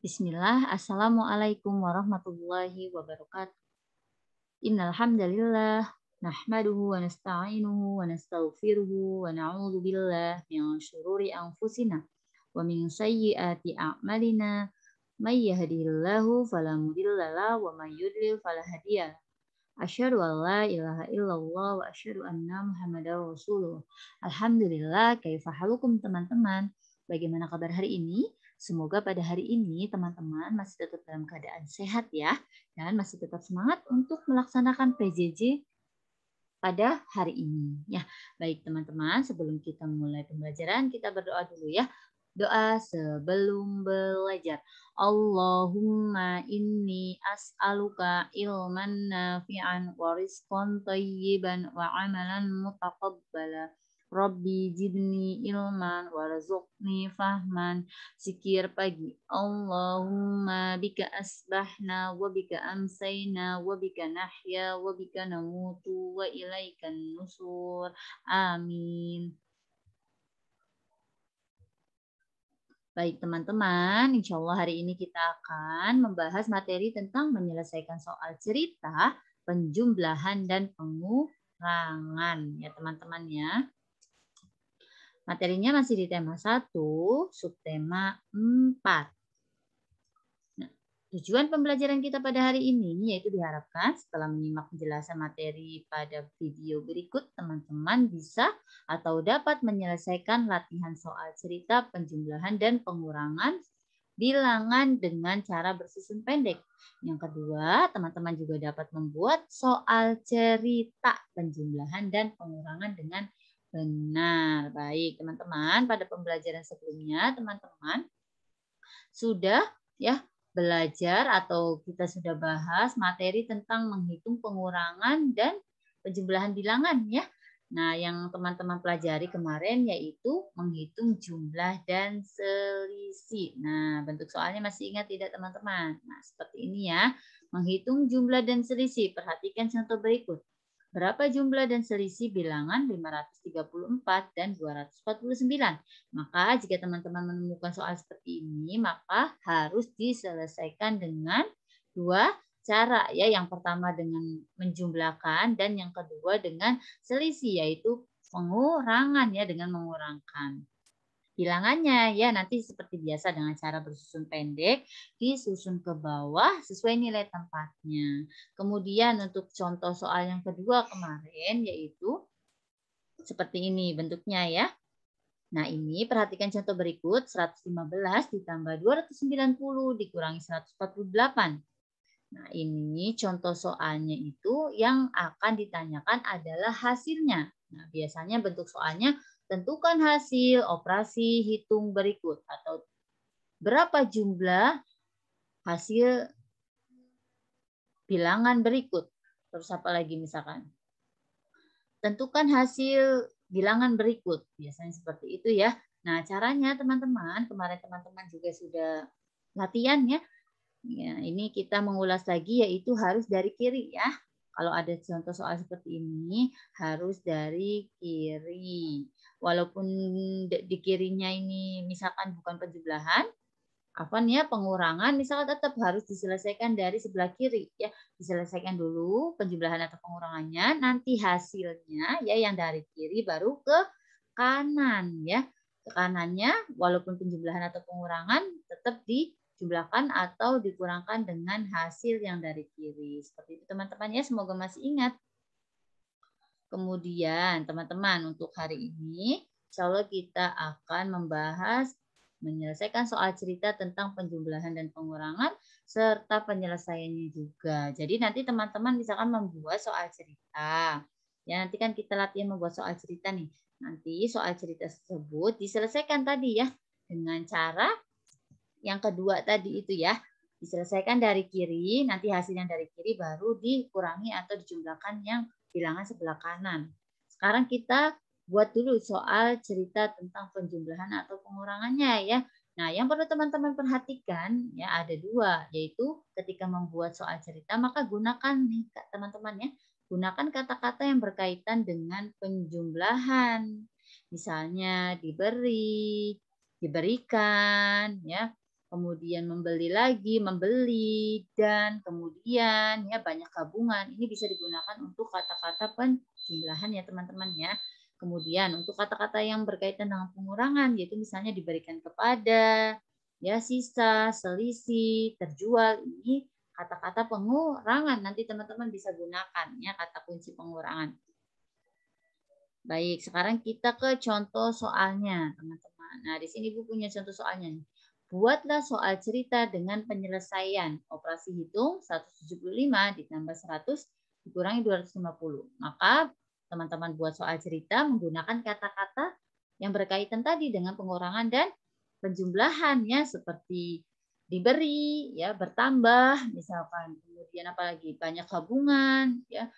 Bismillah, Assalamualaikum warahmatullahi wabarakatuh. Innal hamdalillah nahmaduhu wa nasta'inuhu wa nastaghfiruhu wa na'udzu billahi min syururi anfusina wa min sayyiati a'malina. May yahdihillahu fala mudhillalah wa may yudlil fala hadiyalah. Asyhadu an la ilaha illallah wa asyhadu anna Muhammadar Rasulullah. Alhamdulillah, kaifa halukum teman-teman? Bagaimana kabar hari ini? Semoga pada hari ini teman-teman masih tetap dalam keadaan sehat ya dan masih tetap semangat untuk melaksanakan PJJ pada hari ini. Ya, baik teman-teman, sebelum kita mulai pembelajaran kita berdoa dulu ya. Doa sebelum belajar. Allahumma inni as'aluka ilman nafi'an wa rizqan thayyiban wa amalan mutaqabbala. Rabbi jidni ilman warzuqni fahman. Zikir pagi. Allahumma bika asbahna wa bika amsayna wa bika nahya wa bika namutu wa ilaikan nusur. Amin. Baik teman-teman, insya Allah hari ini kita akan membahas materi tentang menyelesaikan soal cerita, penjumlahan, dan pengurangan ya teman-teman ya. Materinya masih di tema 1, subtema 4. Nah, tujuan pembelajaran kita pada hari ini yaitu diharapkan setelah menyimak penjelasan materi pada video berikut, teman-teman bisa atau dapat menyelesaikan latihan soal cerita, penjumlahan, dan pengurangan bilangan dengan cara bersusun pendek. Yang kedua, teman-teman juga dapat membuat soal cerita, penjumlahan, dan pengurangan dengan benar. Baik, teman-teman, pada pembelajaran sebelumnya, teman-teman sudah ya belajar atau kita sudah bahas materi tentang menghitung pengurangan dan penjumlahan bilangan ya. Nah, yang teman-teman pelajari kemarin yaitu menghitung jumlah dan selisih. Nah, bentuk soalnya masih ingat tidak teman-teman? Nah, seperti ini ya. Menghitung jumlah dan selisih. Perhatikan contoh berikut. Berapa jumlah dan selisih bilangan 534 dan 249? Maka jika teman-teman menemukan soal seperti ini, maka harus diselesaikan dengan dua cara ya. Yang pertama dengan menjumlahkan dan yang kedua dengan selisih yaitu pengurangan ya, dengan mengurangkan bilangannya ya. Nanti seperti biasa dengan cara bersusun pendek, disusun ke bawah sesuai nilai tempatnya. Kemudian untuk contoh soal yang kedua kemarin yaitu seperti ini bentuknya ya. Nah, ini perhatikan contoh berikut, 115 ditambah 290 dikurangi 148. Nah, ini contoh soalnya itu yang akan ditanyakan adalah hasilnya. Nah, biasanya bentuk soalnya tentukan hasil operasi hitung berikut atau berapa jumlah hasil bilangan berikut. Terus apa lagi misalkan? Tentukan hasil bilangan berikut. Biasanya seperti itu ya. Nah, caranya teman-teman, kemarin teman-teman juga sudah latihan ya. Ya, ini kita mengulas lagi yaitu harus dari kiri ya. Kalau ada contoh soal seperti ini harus dari kiri. Walaupun di kirinya ini misalkan bukan penjumlahan, pengurangan misalkan tetap harus diselesaikan dari sebelah kiri ya. Diselesaikan dulu penjumlahan atau pengurangannya, nanti hasilnya ya yang dari kiri baru ke kanan ya. Ke kanannya walaupun penjumlahan atau pengurangan tetap dijumlahkan atau dikurangkan dengan hasil yang dari kiri. Seperti itu teman-teman ya, semoga masih ingat. Kemudian teman-teman untuk hari ini insya Allah kita akan membahas menyelesaikan soal cerita tentang penjumlahan dan pengurangan serta penyelesaiannya juga. Jadi nanti teman-teman misalkan membuat soal cerita. Ya, nanti kan kita latihan membuat soal cerita nih. Nanti soal cerita tersebut diselesaikan tadi ya dengan cara yang kedua tadi itu ya. Diselesaikan dari kiri, nanti hasil yang dari kiri baru dikurangi atau dijumlahkan yang bilangan sebelah kanan. Sekarang kita buat dulu soal cerita tentang penjumlahan atau pengurangannya ya. Nah, yang perlu teman-teman perhatikan ya ada dua, yaitu ketika membuat soal cerita maka gunakan nih teman-teman ya, gunakan kata-kata yang berkaitan dengan penjumlahan. Misalnya diberi, diberikan ya. kemudian membeli lagi, membeli, dan kemudian ya banyak gabungan. Ini bisa digunakan untuk kata-kata penjumlahan ya teman-teman ya. Kemudian untuk kata-kata yang berkaitan dengan pengurangan, yaitu misalnya diberikan kepada, ya sisa, selisih, terjual, ini kata-kata pengurangan. Nanti teman-teman bisa gunakan ya kata kunci pengurangan. Baik, sekarang kita ke contoh soalnya, teman-teman. Nah, di sini Ibu punya contoh soalnya nih. Buatlah soal cerita dengan penyelesaian operasi hitung 175 ditambah 100 dikurangi 250. Maka teman-teman buat soal cerita menggunakan kata-kata yang berkaitan tadi dengan pengurangan dan penjumlahan ya, seperti diberi, ya bertambah, misalkan. Kemudian apalagi banyak gabungan, ya.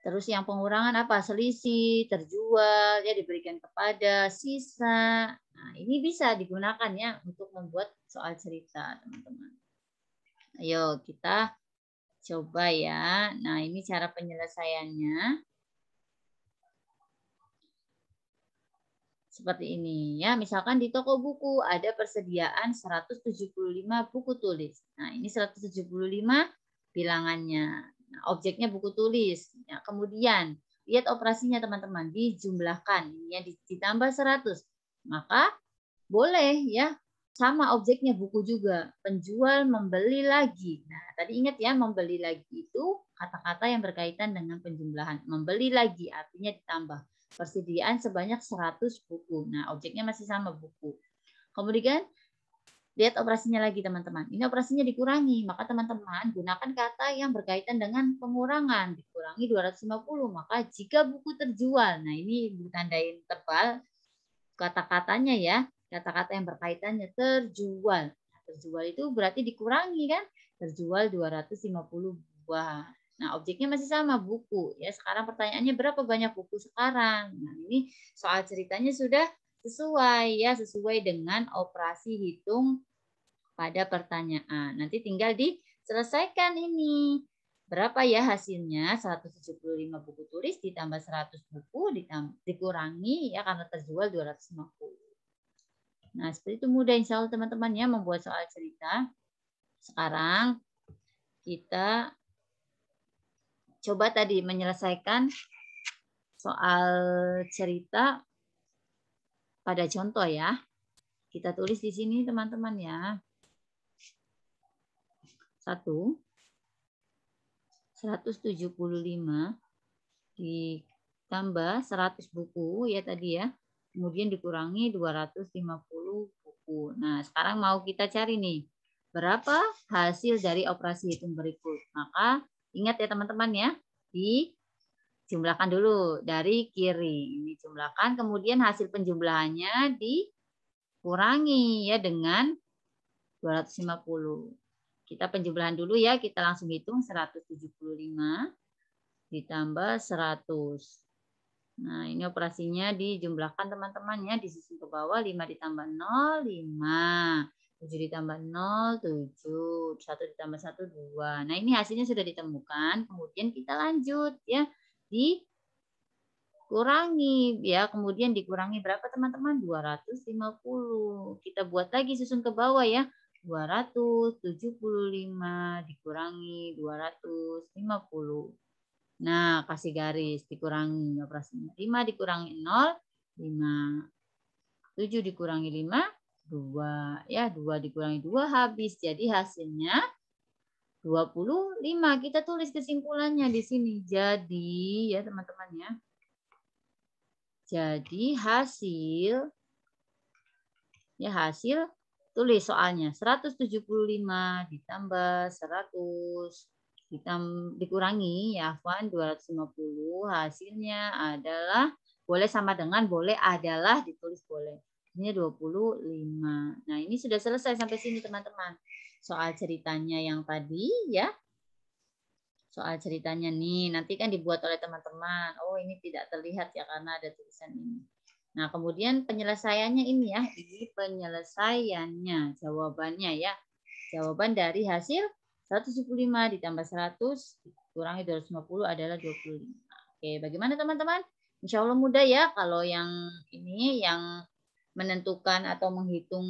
Terus yang pengurangan apa? Selisih, terjual, ya diberikan kepada, sisa. Nah, ini bisa digunakan ya untuk membuat soal cerita, teman-teman. Ayo kita coba ya. Nah, ini cara penyelesaiannya. Seperti ini ya. Misalkan di toko buku ada persediaan 175 buku tulis. Nah, ini 175 bilangannya. Nah, objeknya buku tulis. Ya, kemudian lihat operasinya teman-teman, dijumlahkan ya ditambah 100. Maka boleh ya sama objeknya buku juga. Penjual membeli lagi. Nah, tadi ingat ya, membeli lagi itu kata-kata yang berkaitan dengan penjumlahan. Membeli lagi artinya ditambah. Persediaan sebanyak 100 buku. Nah, objeknya masih sama buku. Kemudian lihat operasinya lagi teman-teman. Ini operasinya dikurangi, maka teman-teman gunakan kata yang berkaitan dengan pengurangan. Dikurangi 250, maka jika buku terjual. Nah, ini ditandain tebal kata-katanya ya. Kata-kata yang berkaitannya terjual. Nah, terjual itu berarti dikurangi kan? Terjual 250 buah. Nah, objeknya masih sama, buku. Ya, sekarang pertanyaannya berapa banyak buku sekarang? Nah, ini soal ceritanya sudah sesuai ya, sesuai dengan operasi hitung pada pertanyaan. Nanti tinggal diselesaikan ini. Berapa ya hasilnya? 175 buku tulis ditambah 100 buku dikurangi ya karena terjual 250. Nah, seperti itu mudah insya Allah teman-teman ya membuat soal cerita. Sekarang kita coba tadi menyelesaikan soal cerita pada contoh ya. Kita tulis di sini teman-teman ya. 175 ditambah 100 buku ya tadi ya. Kemudian dikurangi 250 buku. Nah, sekarang mau kita cari nih. Berapa hasil dari operasi hitung berikut? Maka ingat ya teman-teman ya. Dijumlahkan dulu dari kiri. Ini jumlahkan. Kemudian hasil penjumlahannya dikurangi ya dengan 250. Kita penjumlahan dulu ya. Kita langsung hitung 175 ditambah 100. Nah, ini operasinya dijumlahkan teman-teman ya, disusun ke bawah 5 ditambah 0, 5. 7 ditambah 0, 7. 1 ditambah 1, 2. Nah, ini hasilnya sudah ditemukan. Kemudian kita lanjut ya. Dikurangi ya. Kemudian dikurangi berapa teman-teman? 250. Kita buat lagi susun ke bawah ya. 275 dikurangi 250. Nah, kasih garis, dikurangi operasinya. 5 dikurangi 0, 5. 7 dikurangi 5, 2. Ya, 2 dikurangi 2 habis. Jadi hasilnya 25. Kita tulis kesimpulannya di sini. Jadi, ya teman-teman ya. Jadi hasil tulis soalnya 175 ditambah 100 dikurangi ya Afwan 250, hasilnya adalah boleh sama dengan boleh adalah ditulis boleh. Ini 25. Nah, ini sudah selesai sampai sini teman-teman. Soal ceritanya yang tadi ya. Soal ceritanya nih nanti kan dibuat oleh teman-teman. Oh, ini tidak terlihat ya karena ada tulisan ini. Nah, kemudian penyelesaiannya ini ya. Ini penyelesaiannya, jawabannya ya. Jawaban dari hasil 175 ditambah 100 dikurangi 250 adalah 25. Oke, bagaimana teman-teman? Insya Allah mudah ya kalau yang ini yang menentukan atau menghitung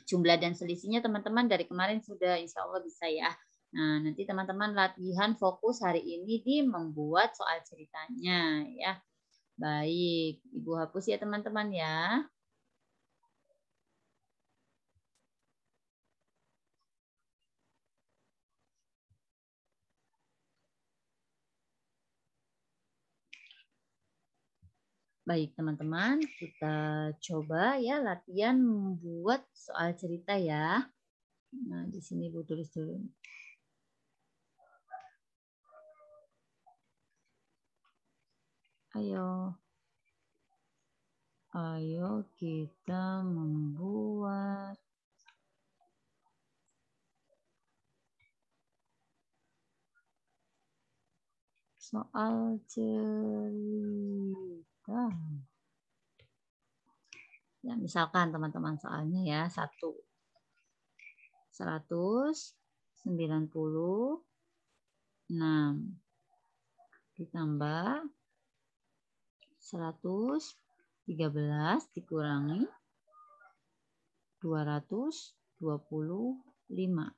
Jumlah dan selisihnya teman-teman dari kemarin sudah insya Allah bisa ya. Nah, nanti teman-teman latihan fokus hari ini di membuat soal ceritanya ya. Baik, Ibu hapus ya teman-teman ya. Baik teman-teman, kita coba ya latihan membuat soal cerita ya. Nah, di sini Ibu tulis dulu. Ayo kita membuat soal cerita. Ya, misalkan teman-teman soalnya ya 196 ditambah 113 dikurangi 225.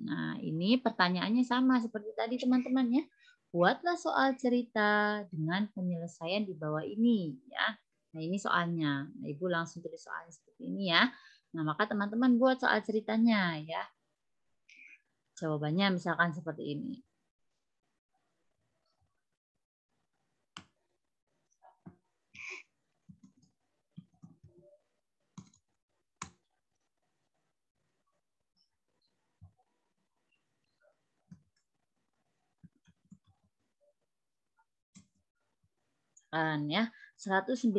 Nah, ini pertanyaannya sama seperti tadi teman-teman ya. Buatlah soal cerita dengan penyelesaian di bawah ini ya. Nah, ini soalnya. Nah, Ibu langsung tulis soalnya seperti ini ya. Nah, maka teman-teman buat soal ceritanya ya. Jawabannya misalkan seperti ini. Ya 196.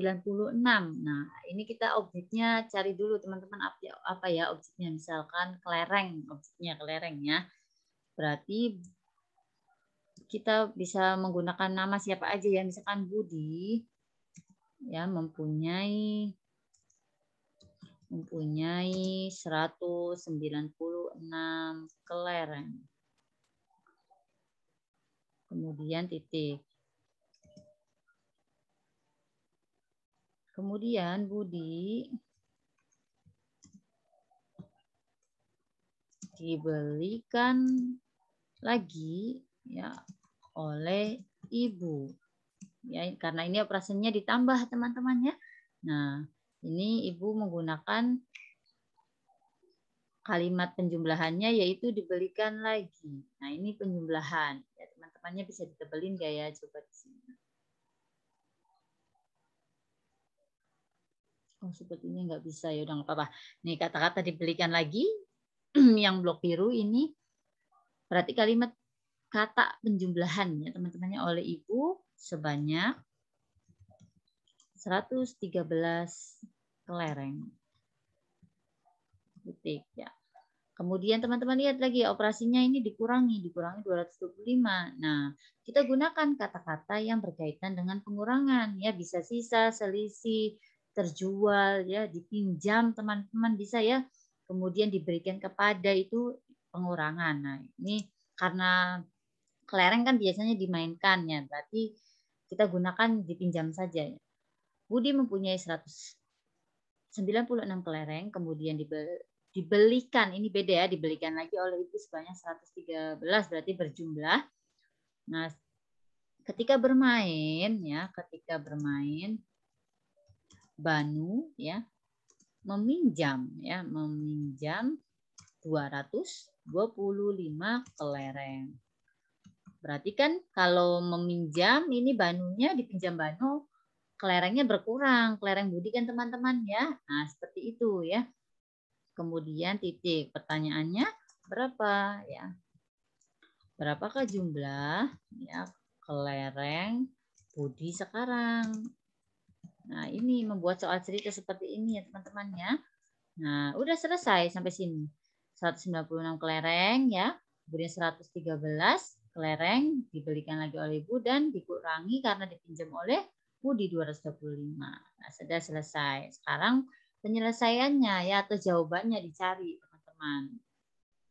Nah, ini kita objeknya cari dulu teman-teman apa ya objeknya, misalkan kelereng, objeknya kelereng ya. Berarti kita bisa menggunakan nama siapa aja ya, misalkan Budi ya mempunyai 196 kelereng. Kemudian titik. Kemudian Budi dibelikan lagi ya oleh ibu. Ya, karena ini operasinya ditambah teman-teman ya. Nah, ini ibu menggunakan kalimat penjumlahannya yaitu dibelikan lagi. Nah, ini penjumlahan. Ya, teman-temannya bisa ditebelin gak ya? Coba di sini. Oh, sepertinya nggak bisa ya, udah nggak apa-apa. Nih kata-kata dibelikan lagi yang blok biru ini berarti kalimat kata penjumlahan ya teman-temannya oleh ibu sebanyak 113 kelereng. Titik ya. Kemudian teman-teman lihat lagi operasinya ini dikurangi 225. Nah, kita gunakan kata-kata yang berkaitan dengan pengurangan ya, bisa sisa, selisih, terjual ya, dipinjam teman-teman bisa ya. Kemudian diberikan kepada itu pengurangan. Nah, ini karena kelereng kan biasanya dimainkan ya, berarti kita gunakan dipinjam saja ya. Budi mempunyai 196 kelereng, kemudian dibelikan, ini beda ya, dibelikan lagi oleh ibu sebanyak 113 berarti berjumlah. Nah, ketika bermain Banu ya meminjam 225 kelereng. Berarti kan kalau meminjam ini Banunya dipinjam Banu, kelerengnya berkurang, kelereng Budi kan teman-teman ya. Nah, seperti itu ya. Kemudian titik, pertanyaannya berapa ya? Berapakah jumlah ya kelereng Budi sekarang? Nah, ini membuat soal cerita seperti ini ya teman-teman ya. Nah, udah selesai sampai sini. 196 kelereng ya. Kemudian 113 kelereng dibelikan lagi oleh ibu dan dikurangi karena dipinjam oleh Budi 225. Nah, sudah selesai. Sekarang penyelesaiannya ya atau jawabannya dicari teman-teman.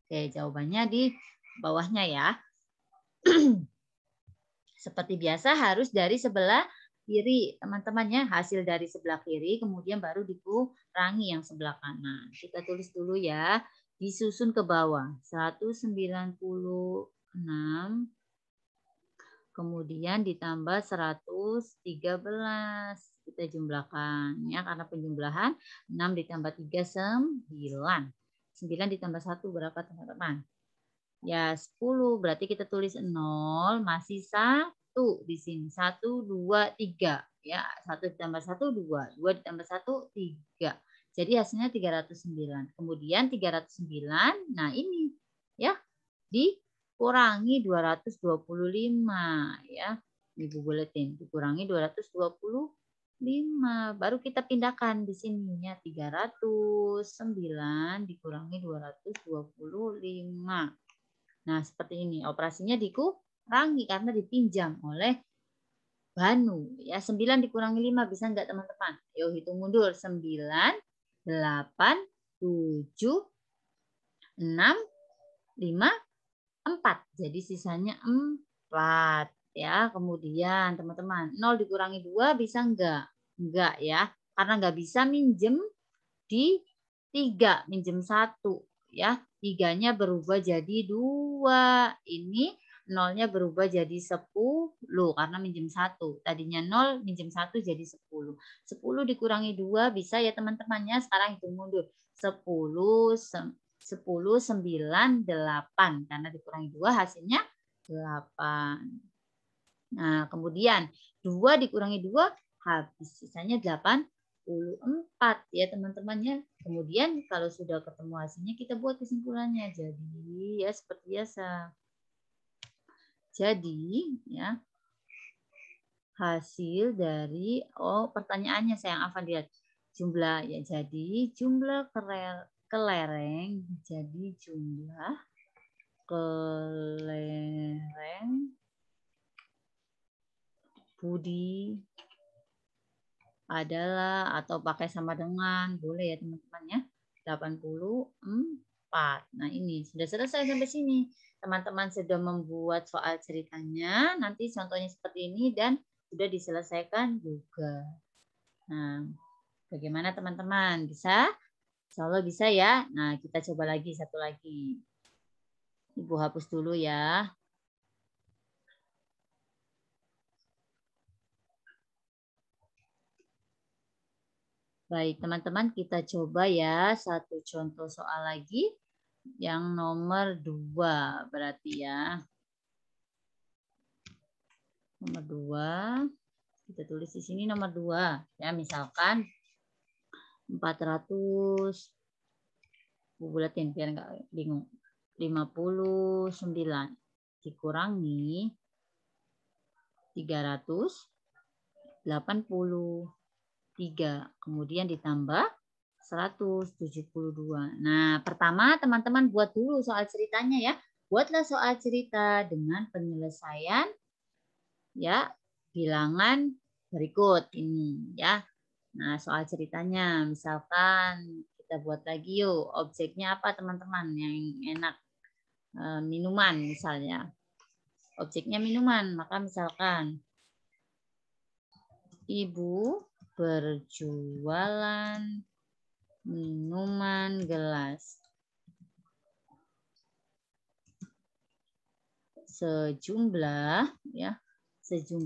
Oke, jawabannya di bawahnya ya. Seperti biasa harus dari sebelah kiri, teman-teman ya. Hasil dari sebelah kiri, kemudian baru dikurangi yang sebelah kanan. Kita tulis dulu ya. Disusun ke bawah. 196, kemudian ditambah 113. Kita jumlahkan ya, karena penjumlahan 6 ditambah 3 9. 9 ditambah 1 berapa teman-teman? Ya 10, berarti kita tulis 0, masih 1 di sini. 1, 2, 3. Ya, 1 ditambah 1, 2. 2 ditambah 1, 3. Jadi hasilnya 309. Kemudian 309, nah ini ya, dikurangi 225 ya. Ibu buletin, dikurangi 225. Baru kita pindahkan di sini ya, 309 dikurangi 225. Nah, seperti ini. Operasinya dikurangi karena dipinjam oleh Banu. Ya, 9 dikurangi 5 bisa enggak teman-teman? Ayo hitung mundur. 9, 8, 7, 6, 5, 4. Jadi sisanya 4. Ya, kemudian teman-teman, 0 dikurangi 2 bisa enggak? Enggak ya. Karena enggak bisa minjem di 3, minjem 1 ya. 3-nya berubah jadi 2. Ini 0-nya berubah jadi 10 karena minjem 1. Tadinya 0 minjem 1 jadi 10. 10 dikurangi 2 bisa ya teman-temannya. Sekarang hitung mundur. 10, 9, 8. Karena dikurangi 2 hasilnya 8. Nah, kemudian 2 dikurangi 2 habis. Sisanya 84 ya teman-temannya. Kemudian kalau sudah ketemu hasilnya kita buat kesimpulannya. Jadi ya seperti biasa. Jadi ya hasil dari pertanyaannya sayang Afan lihat jumlah ya, jadi jumlah kelereng jadi jumlah kelereng Budi adalah atau pakai sama dengan boleh ya teman-teman ya 84. Nah ini sudah selesai sampai sini. Teman-teman sudah membuat soal ceritanya, nanti contohnya seperti ini dan sudah diselesaikan juga. Nah, bagaimana teman-teman? Bisa? Insya Allah bisa ya. Nah, kita coba lagi satu lagi. Ibu hapus dulu ya. Baik, teman-teman kita coba ya satu contoh soal lagi. Yang nomor 2 berarti ya. Nomor 2. Kita tulis di sini nomor 2. Ya, misalkan 400. Bulatin biar nggak bingung. 59 dikurangi 383. Kemudian ditambah 172. Nah, pertama teman-teman buat dulu soal ceritanya ya. Buatlah soal cerita dengan penyelesaian ya bilangan berikut ini ya. Nah, soal ceritanya misalkan kita buat lagi yuk. Objeknya apa teman-teman yang enak? Minuman misalnya. Objeknya minuman, maka misalkan ibu berjualan minuman gelas sejumlah 459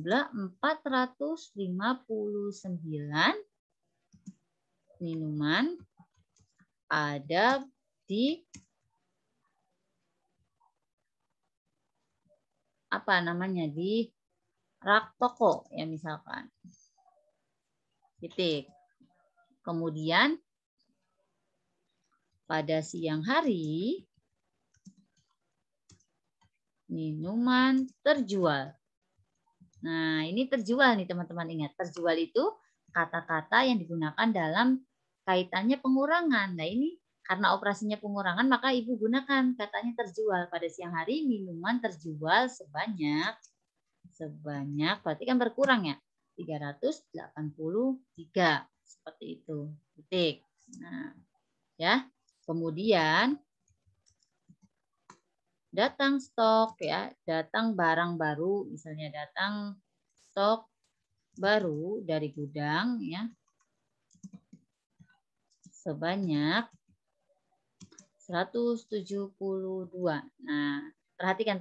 minuman ada di di rak toko ya misalkan. Titik. Kemudian pada siang hari minuman terjual. Nah, ini terjual nih teman-teman, ingat. Terjual itu kata-kata yang digunakan dalam kaitannya pengurangan. Nah, ini karena operasinya pengurangan maka Ibu gunakan katanya terjual. Pada siang hari minuman terjual sebanyak berarti kan berkurang ya. 383 seperti itu. Titik. Nah, ya. Kemudian datang stok ya, datang barang baru, misalnya datang stok baru dari gudang ya sebanyak 172. Nah, perhatikan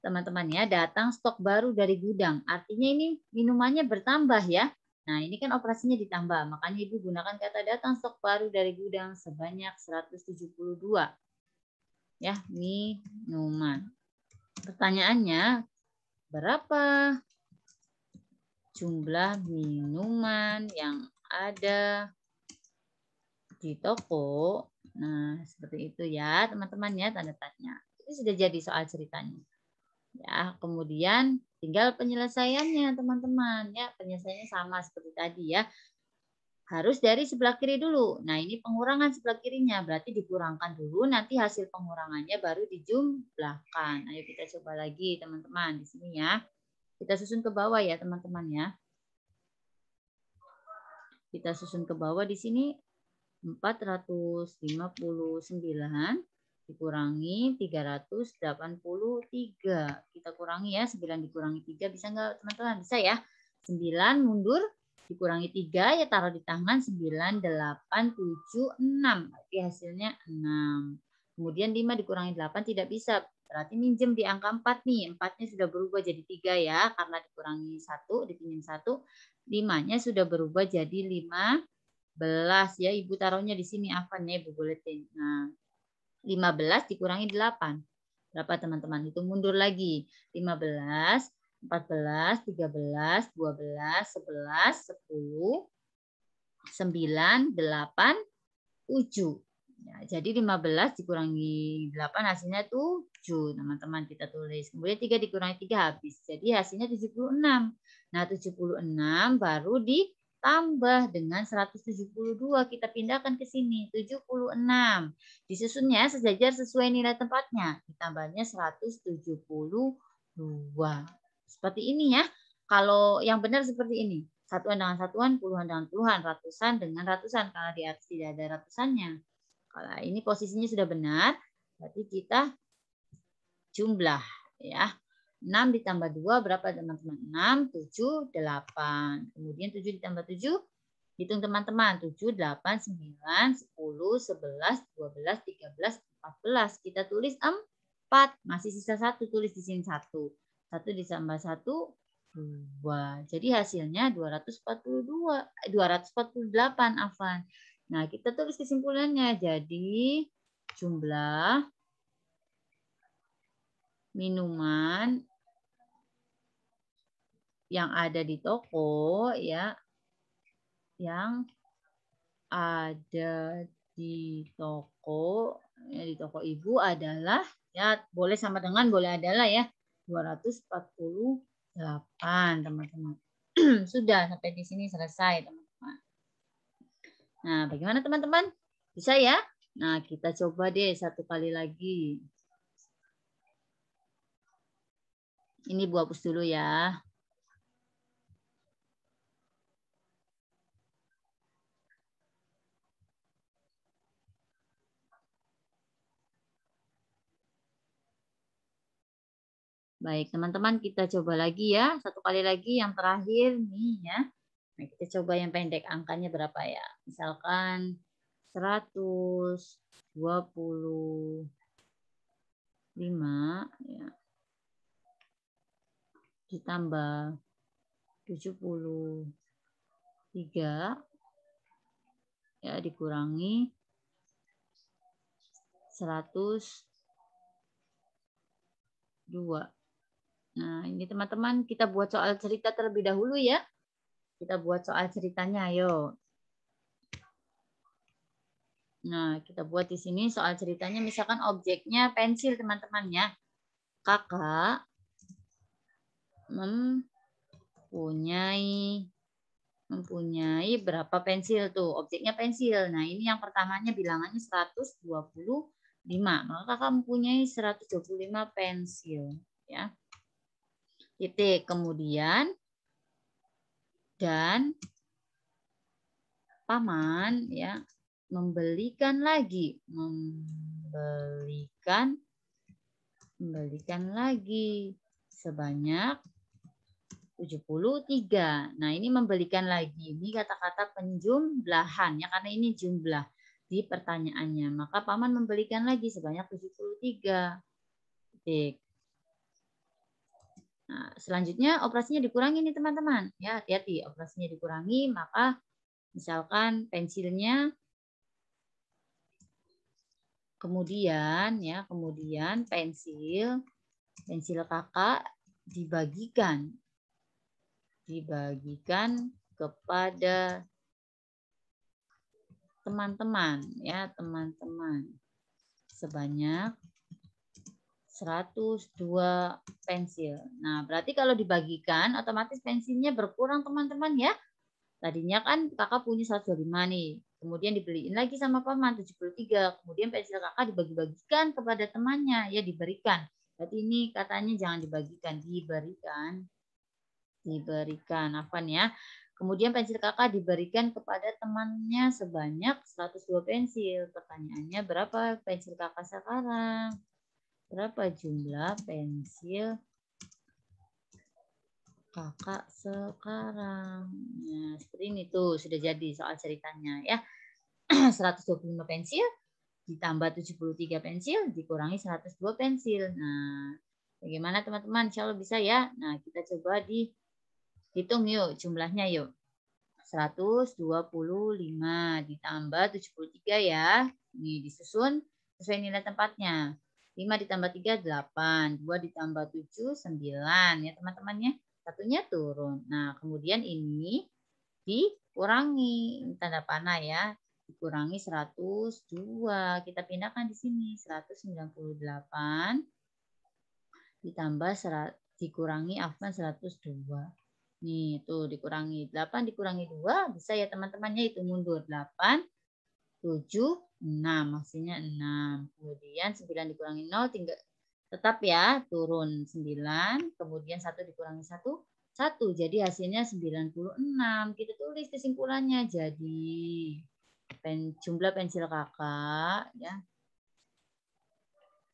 teman-teman ya, datang stok baru dari gudang. Artinya ini minumannya bertambah ya. Nah, ini kan operasinya ditambah. Makanya Ibu gunakan kata datang stok baru dari gudang sebanyak 172. Ya, minuman. Pertanyaannya, berapa jumlah minuman yang ada di toko? Nah, seperti itu ya, teman-teman ya, tanda tanya. Ini sudah jadi soal ceritanya. Ya, kemudian tinggal penyelesaiannya, teman-teman. Ya, penyelesaiannya sama seperti tadi ya. Harus dari sebelah kiri dulu. Nah, ini pengurangan sebelah kirinya, berarti dikurangkan dulu, nanti hasil pengurangannya baru dijumlahkan. Ayo kita coba lagi, teman-teman, di sini ya. Kita susun ke bawah ya, teman-teman ya. Kita susun ke bawah di sini 459 dikurangi 383. Kita kurangi ya, 9 dikurangi 3 bisa nggak teman-teman? Bisa ya. 9 mundur dikurangi 3 ya taruh di tangan 9, 8, 7, 6. Berarti hasilnya 6. Kemudian 5 dikurangi 8 tidak bisa. Berarti minjem di angka 4 nih. 4-nya sudah berubah jadi 3 ya. Karena dikurangi 1, dipinjam 1. 5-nya sudah berubah jadi 15 ya. Ibu taruhnya di sini apa nih Ibu buletin. Nah, 15 dikurangi 8. Berapa teman-teman? Hitung mundur lagi. 15, 14, 13, 12, 11, 10, 9, 8, 7. Ya, jadi 15 dikurangi 8 hasilnya 7. Teman-teman kita tulis. Kemudian 3 dikurangi 3 habis. Jadi hasilnya 76. Nah 76 baru ditambah dengan 172. Kita pindahkan ke sini. 76. Disusunnya sejajar sesuai nilai tempatnya. Ditambahnya 172. Seperti ini ya. Kalau yang benar seperti ini. Satuan dengan satuan, puluhan dengan puluhan, ratusan dengan ratusan. Karena di atas tidak ada ratusannya. Kalau ini posisinya sudah benar, berarti kita jumlah ya. 6 ditambah 2 berapa teman-teman? 6, 7, 8. Kemudian 7 ditambah 7, hitung teman-teman. 7, 8, 9, 10, 11, 12, 13, 14. Kita tulis 4. Masih sisa 1, tulis di sini 1. 1 ditambah 1, 2. Jadi hasilnya 248 Afan. Nah, kita tulis kesimpulannya. Jadi jumlah minuman yang ada di toko ya, yang ada di toko ya, di toko Ibu adalah ya boleh sama dengan boleh adalah ya 248 teman-teman. Sudah sampai di sini selesai teman-teman. Nah, bagaimana teman-teman? Bisa ya? Nah, kita coba deh satu kali lagi. Ini Bu hapus dulu ya. Baik, teman-teman kita coba lagi ya. Satu kali lagi yang terakhir nih ya. Nah, kita coba yang pendek. Angkanya berapa ya? Misalkan 125 ya. Ditambah 73 ya dikurangi 102. Nah, ini teman-teman kita buat soal cerita terlebih dahulu ya. Kita buat soal ceritanya, ayo. Nah, kita buat di sini soal ceritanya, misalkan objeknya pensil, teman-teman ya. Kakak mempunyai berapa pensil tuh? Objeknya pensil. Nah, ini yang pertamanya bilangannya 125. Maka kakak mempunyai 125 pensil, ya. Titik. Kemudian dan paman ya membelikan lagi sebanyak 73. Nah, ini membalikan lagi. Ini kata-kata penjumlahan ya, karena ini jumlah di pertanyaannya. Maka Paman membalikan lagi sebanyak 73. Titik. Nah, selanjutnya operasinya dikurangi nih teman-teman. Ya, hati-hati. Operasinya dikurangi, maka misalkan pensilnya kemudian pensil kakak dibagikan kepada teman-teman ya, teman-teman sebanyak 102 pensil. Nah, berarti kalau dibagikan otomatis pensilnya berkurang teman-teman ya. Tadinya kan kakak punya 125 nih. Kemudian dibeliin lagi sama Paman 73. Kemudian pensil kakak dibagi-bagikan kepada temannya, ya diberikan. Berarti ini katanya jangan dibagikan, diberikan apa nih ya. Kemudian pensil kakak diberikan kepada temannya sebanyak 102 pensil. Pertanyaannya berapa pensil kakak sekarang? Berapa jumlah pensil kakak sekarang? Nah, seperti ini tuh sudah jadi soal ceritanya ya. 125 pensil ditambah 73 pensil dikurangi 102 pensil. Nah, bagaimana teman-teman? Insya Allah bisa ya. Nah, kita coba dihitung yuk jumlahnya yuk. 125 ditambah 73 ya. Ini disusun sesuai nilai tempatnya. 5 ditambah 3, 8. 2 ditambah 7, 9. Ya teman-teman ya. Satunya turun. Nah, kemudian ini dikurangi. Tanda panah ya. Dikurangi 102. Kita pindahkan di sini. 198 ditambah dikurangi 102. Nih, tuh dikurangi 8 dikurangi 2 bisa ya teman-temannya itu mundur 8 7 6 hasilnya 6. Kemudian 9 dikurangi 0 tinggal tetap ya turun 9, kemudian 1 dikurangi 1 1. Jadi hasilnya 96. Kita tulis kesimpulannya. Jadi jumlah pensil kakak ya.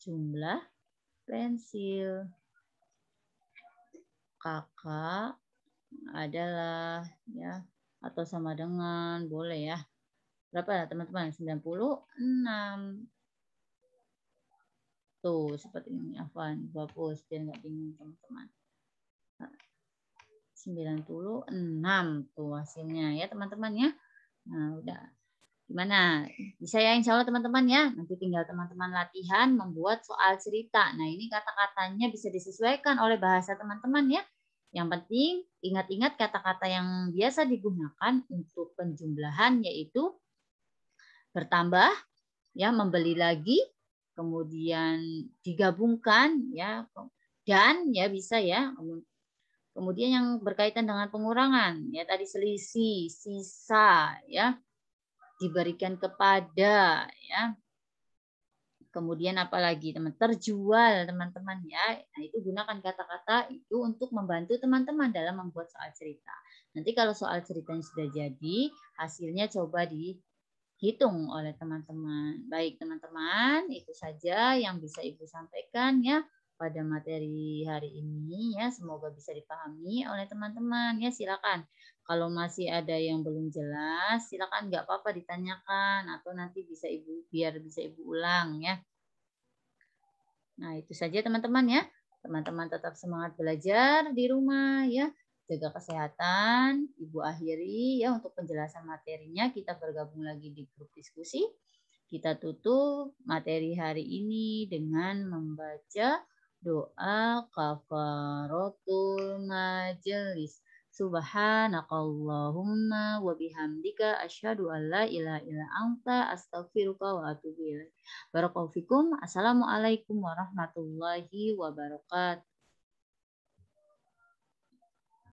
Jumlah pensil kakak adalah ya atau sama dengan boleh ya. Berapa ya teman-teman? 96. Tuh seperti ini Afwan, hapus biar nggak bingung teman-teman. 96 tuh hasilnya ya teman-teman ya. Nah, udah. Gimana? Bisa ya insya Allah teman-teman ya. Nanti tinggal teman-teman latihan membuat soal cerita. Nah, ini kata-katanya bisa disesuaikan oleh bahasa teman-teman ya. Yang penting ingat-ingat kata-kata yang biasa digunakan untuk penjumlahan yaitu bertambah, ya, membeli lagi, kemudian digabungkan, ya, dan ya bisa ya. Kemudian yang berkaitan dengan pengurangan, ya tadi selisih, sisa, ya, diberikan kepada, ya. Kemudian apalagi teman terjual teman-teman ya. Nah, itu gunakan kata-kata itu untuk membantu teman-teman dalam membuat soal cerita. Nanti kalau soal ceritanya sudah jadi, hasilnya coba dihitung oleh teman-teman. Baik teman-teman, itu saja yang bisa Ibu sampaikan ya pada materi hari ini ya. Semoga bisa dipahami oleh teman-teman ya. Silakan. Kalau masih ada yang belum jelas, silakan nggak apa-apa ditanyakan atau nanti bisa biar bisa Ibu ulang ya. Nah, itu saja teman-teman ya. Teman-teman tetap semangat belajar di rumah ya. Jaga kesehatan. Ibu akhiri ya untuk penjelasan materinya. Kita bergabung lagi di grup diskusi. Kita tutup materi hari ini dengan membaca doa kafaratul majelis. Subhanakallahumma wa bihamdika asyhadu an la ilaha illa anta astaghfiruka wa atubu ilaik. Barakallahu fikum. Assalamualaikum warahmatullahi wabarakatuh.